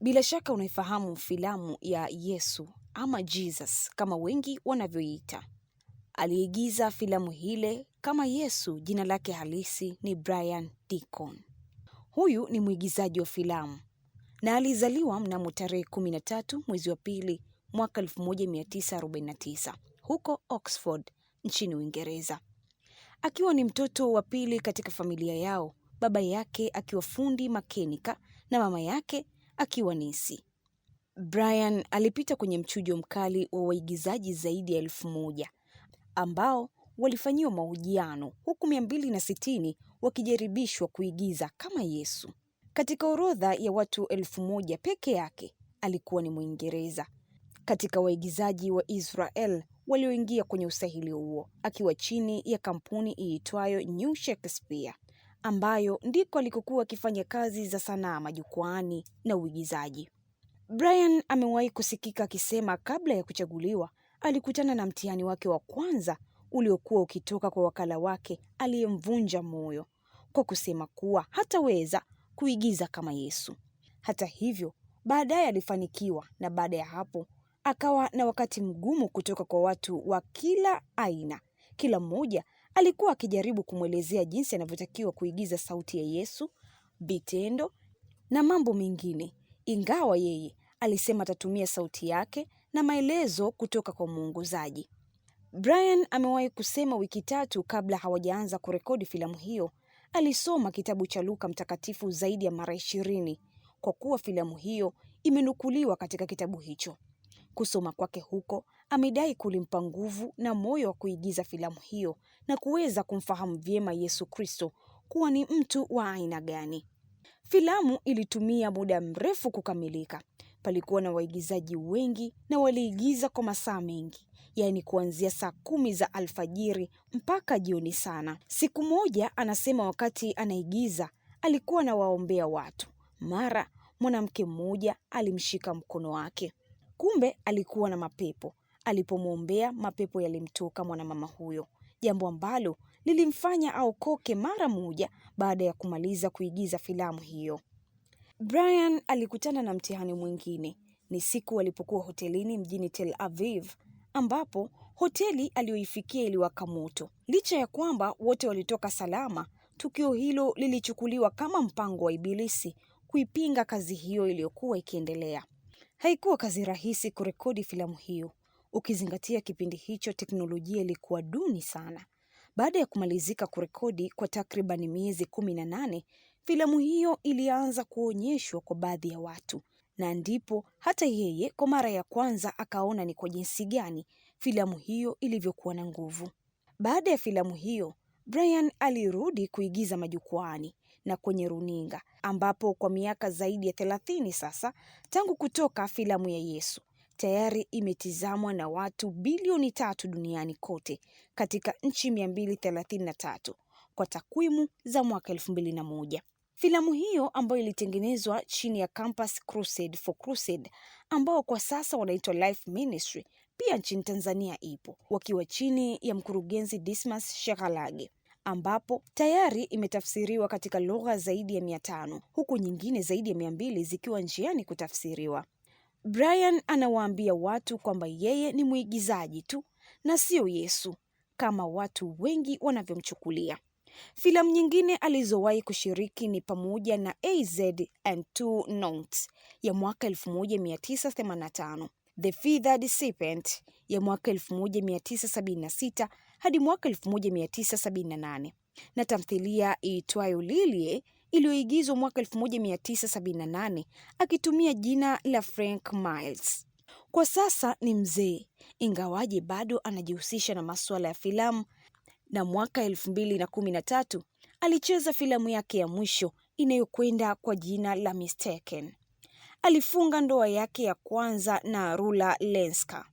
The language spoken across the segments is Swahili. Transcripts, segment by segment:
Bila shaka unaifahamu filamu ya Yesu ama Jesus kama wengi wanavyoita. Aliigiza filamu hile kama Yesu, jina lake halisi ni Brian Deacon. Huyu ni mwigizaji wa filamu na alizaliwa mnamo tarehe 13 mwezi wa pili mwaka 1949 huko Oxford nchini Uingereza. Akiwa ni mtoto wa pili katika familia yao, baba yake akiwa fundi makenika na mama yake akiwa nesi. Brian alipita kwenye mchujo mkali wa waigizaji zaidi ya 1000 ambao walifanyiwa mahojiano, huku 260 wakijaribishwa kuigiza kama Yesu. Katika orodha ya watu 1000 peke yake alikuwa ni Mwingereza katika waigizaji wa Israel walioingia kwenye usahili huo, akiwa chini ya kampuni iitwayo New Shakespeare, ambayo ndiko alikokuwa akifanya kazi za sanaa majukwaani na uigizaji. Brian amewahi kusikika akisema kabla ya kuchaguliwa alikutana na mtihani wake wa kwanza uliokuwa ukitoka kwa wakala wake aliyemvunja moyo kwa kusema kuwa hataweza kuigiza kama Yesu. Hata hivyo, baadaye alifanikiwa, na baada ya hapo akawa na wakati mgumu kutoka kwa watu wa kila aina. Kila mmoja alikuwa akijaribu kumwelezea jinsi anavyotakiwa kuigiza sauti ya Yesu, vitendo na mambo mengine, ingawa yeye alisema atatumia sauti yake na maelezo kutoka kwa mwongozaji. Brian amewahi kusema wiki 3 kabla hawajaanza kurekodi filamu hiyo, alisoma kitabu cha Luka Mtakatifu zaidi ya mara 20 kwa kuwa filamu hiyo imenukuliwa katika kitabu hicho. Kusoma kwake huko amedai kulimpa nguvu na moyo wa kuigiza filamu hiyo na kuweza kumfahamu vyema Yesu Kristo kuwa ni mtu wa aina gani. Filamu ilitumia muda mrefu kukamilika. Palikuwa na waigizaji wengi na waliigiza kwa masaa mengi, yaani kuanzia saa 10 za alfajiri mpaka jioni sana. Siku moja anasema wakati anaigiza alikuwa anawaombea watu. Mara mwanamke mmoja alimshika mkono wake. Kumbe alikuwa na mapepo. Alipomwombea, mapepo yalimtoka mwanamama huyo, jambo ambalo lilimfanya aokoke mara moja baada ya kumaliza kuigiza filamu hiyo. Brian alikutana na mtihani mwingine. Ni siku walipokuwa hotelini mjini Tel Aviv, ambapo hoteli aliyoifikia iliwaka moto. Licha ya kwamba wote walitoka salama, tukio hilo lilichukuliwa kama mpango wa Ibilisi kuipinga kazi hiyo iliyokuwa ikiendelea. Haikuwa kazi rahisi kurekodi filamu hiyo, ukizingatia kipindi hicho teknolojia ilikuwa duni sana. Baada ya kumalizika kurekodi kwa takriban miezi 18, filamu hiyo ilianza kuonyeshwa kwa baadhi ya watu, na ndipo hata yeye kwa mara ya kwanza akaona ni kwa jinsi gani filamu hiyo ilivyokuwa na nguvu. Baada ya filamu hiyo, Brian alirudi kuigiza majukwaani na kwenye runinga, ambapo kwa miaka zaidi ya 30 sasa tangu kutoka filamu ya Yesu, tayari imetizamwa na watu bilioni 3 duniani kote katika nchi 233 kwa takwimu za mwaka 2001. Filamu hiyo ambayo ilitengenezwa chini ya Campus Crusade for Crusade, ambao kwa sasa wanaitwa Life Ministry, pia nchini Tanzania ipo, wakiwa chini ya mkurugenzi Dismas Shekalage, ambapo tayari imetafsiriwa katika lugha zaidi ya 500, huku nyingine zaidi ya 200 zikiwa njiani kutafsiriwa. Brian anawaambia watu kwamba yeye ni mwigizaji tu na sio Yesu kama watu wengi wanavyomchukulia. Filamu nyingine alizowahi kushiriki ni pamoja na AZ and Two Notes ya mwaka 1985, The Feathered Serpent ya mwaka 1976 hadi mwaka 1978, na tamthilia iitwayo Lilie iliyoigizwa mwaka 1978 akitumia jina la Frank Miles. Kwa sasa ni mzee, ingawaje bado anajihusisha na masuala ya filamu, na mwaka 2013 alicheza filamu yake ya mwisho inayokwenda kwa jina la Mistaken. Alifunga ndoa yake ya kwanza na Rula Lenska,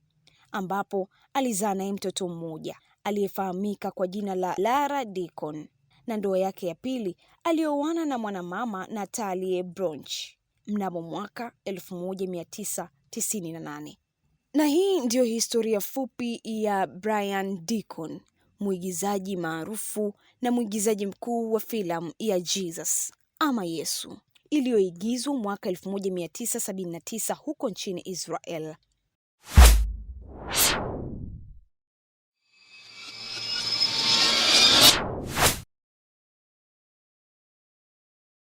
ambapo alizaa naye mtoto mmoja aliyefahamika kwa jina la Lara Deacon, na ndoa yake ya pili alioana na mwanamama Natalie Bronch mnamo mwaka 1998. Na hii ndiyo historia fupi ya Brian Deacon, mwigizaji maarufu na mwigizaji mkuu wa filamu ya Jesus ama Yesu. iliyoigizwa mwaka 1979 huko nchini Israel.